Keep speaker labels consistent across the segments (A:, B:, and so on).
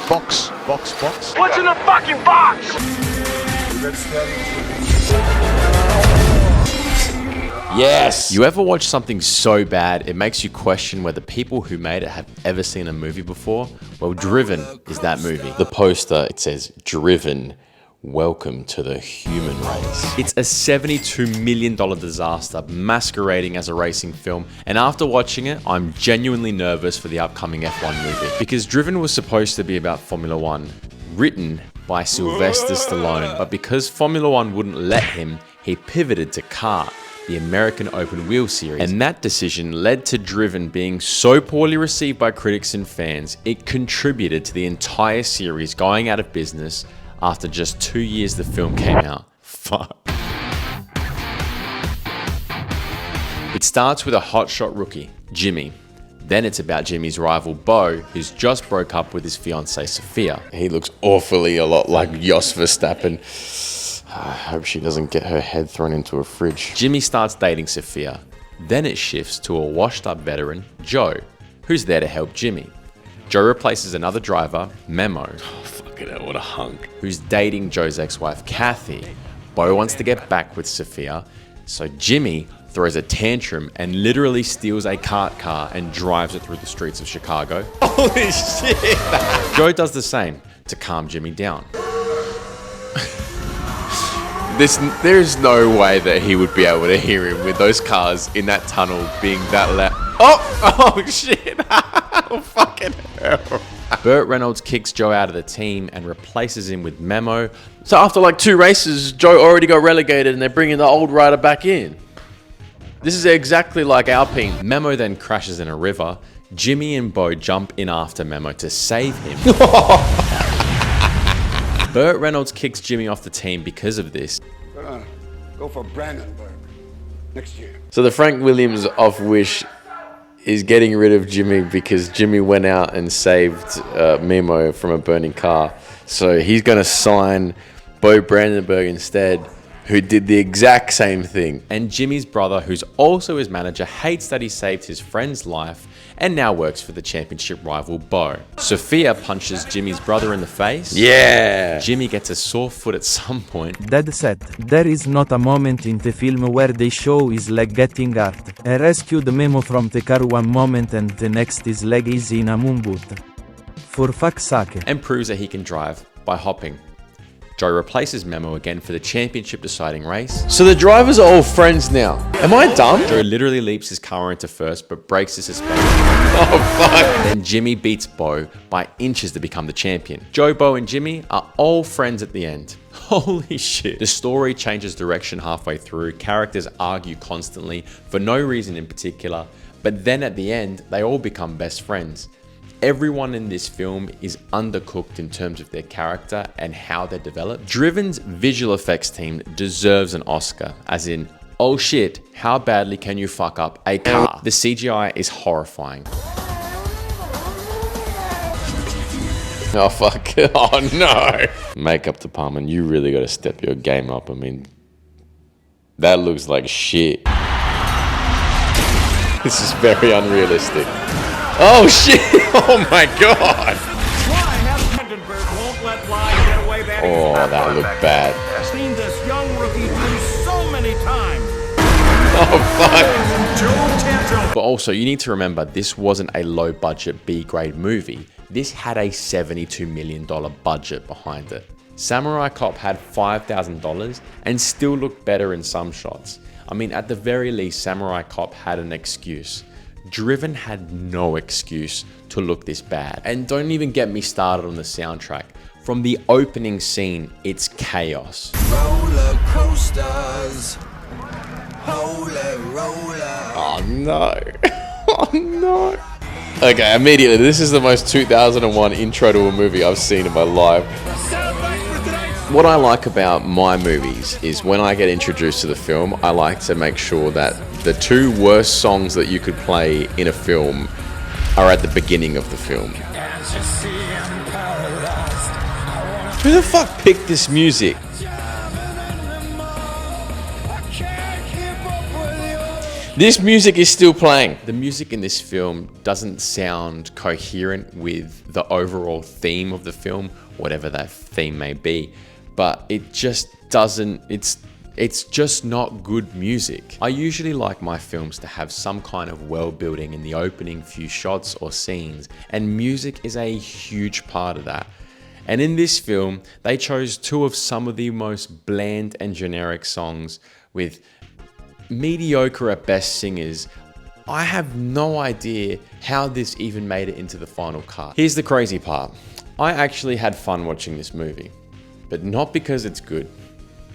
A: Box.
B: What's in the fucking box?
C: Yes! You ever watch something so bad it makes you question whether people who made it have ever seen a movie before? Well, Driven is that movie. The poster, it says, Driven, welcome to the human race. It's a $72 million disaster masquerading as a racing film, and after watching it, I'm genuinely nervous for the upcoming F1 movie. Because Driven was supposed to be about Formula One, written by Sylvester Stallone, but because Formula One wouldn't let him, he pivoted to kart, the American open wheel series. And that decision led to Driven being so poorly received by critics and fans, it contributed to the entire series going out of business after just 2 years the film came out. Fuck. It starts with a hotshot rookie, Jimmy. Then it's about Jimmy's rival, Bo, who's just broke up with his fiancée, Sophia. He looks awfully a lot like Jos Verstappen. I hope she doesn't get her head thrown into a fridge. Jimmy starts dating Sophia. Then it shifts to a washed-up veteran, Joe, who's there to help Jimmy. Joe replaces another driver, Memo. Oh, fucking hell, what a hunk. Who's dating Joe's ex-wife, Kathy. Bo wants to get back with Sophia, so Jimmy throws a tantrum and literally steals a kart car and drives it through the streets of Chicago. Holy shit! Joe does the same to calm Jimmy down. There's no way that he would be able to hear him with those cars in that tunnel being that loud. Oh shit! Oh, fucking hell. Burt Reynolds kicks Joe out of the team and replaces him with Memo. So after like 2 races, Joe already got relegated and they're bringing the old rider back in. This is exactly like Alpine. Memo then crashes in a river. Jimmy and Bo jump in after Memo to save him. Burt Reynolds kicks Jimmy off the team because of this.
D: Go for Brandenburg next year.
C: So the Frank Williams of Wish is getting rid of Jimmy because Jimmy went out and saved Memo from a burning car. So he's going to sign Bo Brandenburg instead, who did the exact same thing. And Jimmy's brother, who's also his manager, hates that he saved his friend's life and now works for the championship rival Bo. Sophia punches Jimmy's brother in the face. Yeah! Jimmy gets a sore foot at some point.
E: That said, there is not a moment in the film where they show his leg getting hurt. I rescued Memo from the car one moment and the next his leg is in a moon boot. For fuck's sake.
C: And proves that he can drive by hopping. Joe replaces Memo again for the championship deciding race. So the drivers are all friends now. Am I dumb? Joe literally leaps his car into first but breaks the suspension. Oh fuck. Then Jimmy beats Bo by inches to become the champion. Joe, Bo and Jimmy are all friends at the end. Holy shit. The story changes direction halfway through. Characters argue constantly for no reason in particular. But then at the end, they all become best friends. Everyone in this film is undercooked in terms of their character and how they're developed. Driven's visual effects team deserves an Oscar, as in, oh shit, how badly can you fuck up a car? The CGI is horrifying. Oh fuck, oh no. Makeup department, you really gotta step your game up. I mean, that looks like shit. This is very unrealistic. Oh shit! Oh my god! Oh, that looked bad.
B: I've seen this young rookie do so many times.
C: Oh fuck! But also, you need to remember, this wasn't a low-budget B-grade movie. This had a $72 million budget behind it. Samurai Cop had $5,000 and still looked better in some shots. I mean, at the very least, Samurai Cop had an excuse. Driven had no excuse to look this bad. And don't even get me started on the soundtrack. From the opening scene, it's chaos.
F: Roller coasters. Holy roller.
C: Oh no. Oh no. Okay, immediately, this is the most 2001 intro to a movie I've seen in my life. What I like about my movies is when I get introduced to the film, I like to make sure that the 2 worst songs that you could play in a film are at the beginning of the film. Who the fuck picked this music? This music is still playing. The music in this film doesn't sound coherent with the overall theme of the film, whatever that theme may be, but it just doesn't, it's just not good music. I usually like my films to have some kind of world building in the opening few shots or scenes, and music is a huge part of that. And in this film, they chose two of some of the most bland and generic songs with mediocre at best singers. I have no idea how this even made it into the final cut. Here's the crazy part. I actually had fun watching this movie, but not because it's good,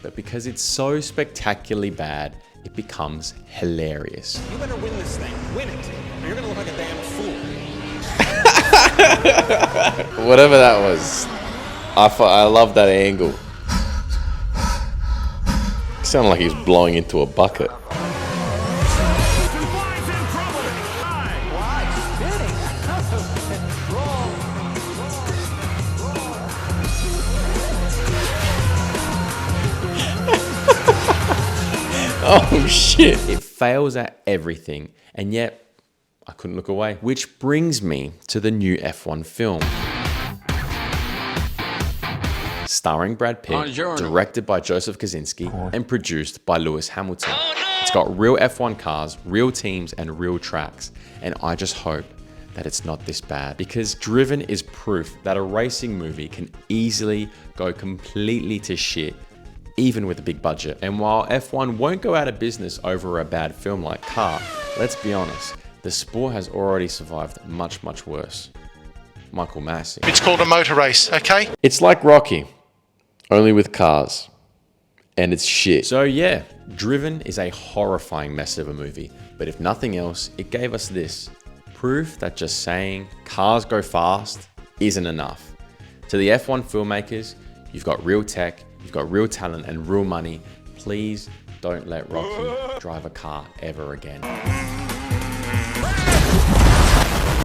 C: but because it's so spectacularly bad, it becomes hilarious.
A: You better win this thing. Win it, or you're gonna look like a damn fool.
C: Whatever that was, I love that angle. It sounded like he was blowing into a bucket. Oh shit. It fails at everything, and yet I couldn't look away. Which brings me to the new F1 film. Starring Brad Pitt, directed by Joseph Kosinski, and produced by Lewis Hamilton. It's got real F1 cars, real teams, and real tracks, and I just hope that it's not this bad, because Driven is proof that a racing movie can easily go completely to shit, even with a big budget. And while F1 won't go out of business over a bad film like Car, let's be honest, the sport has already survived much, much worse. Michael Massey.
G: It's called a motor race, okay?
C: It's like Rocky, only with cars. And it's shit. So yeah, Driven is a horrifying mess of a movie, but if nothing else, it gave us this. Proof that just saying cars go fast isn't enough. To the F1 filmmakers, you've got real tech, you've got real talent and real money. Please don't let Rocky drive a car ever again.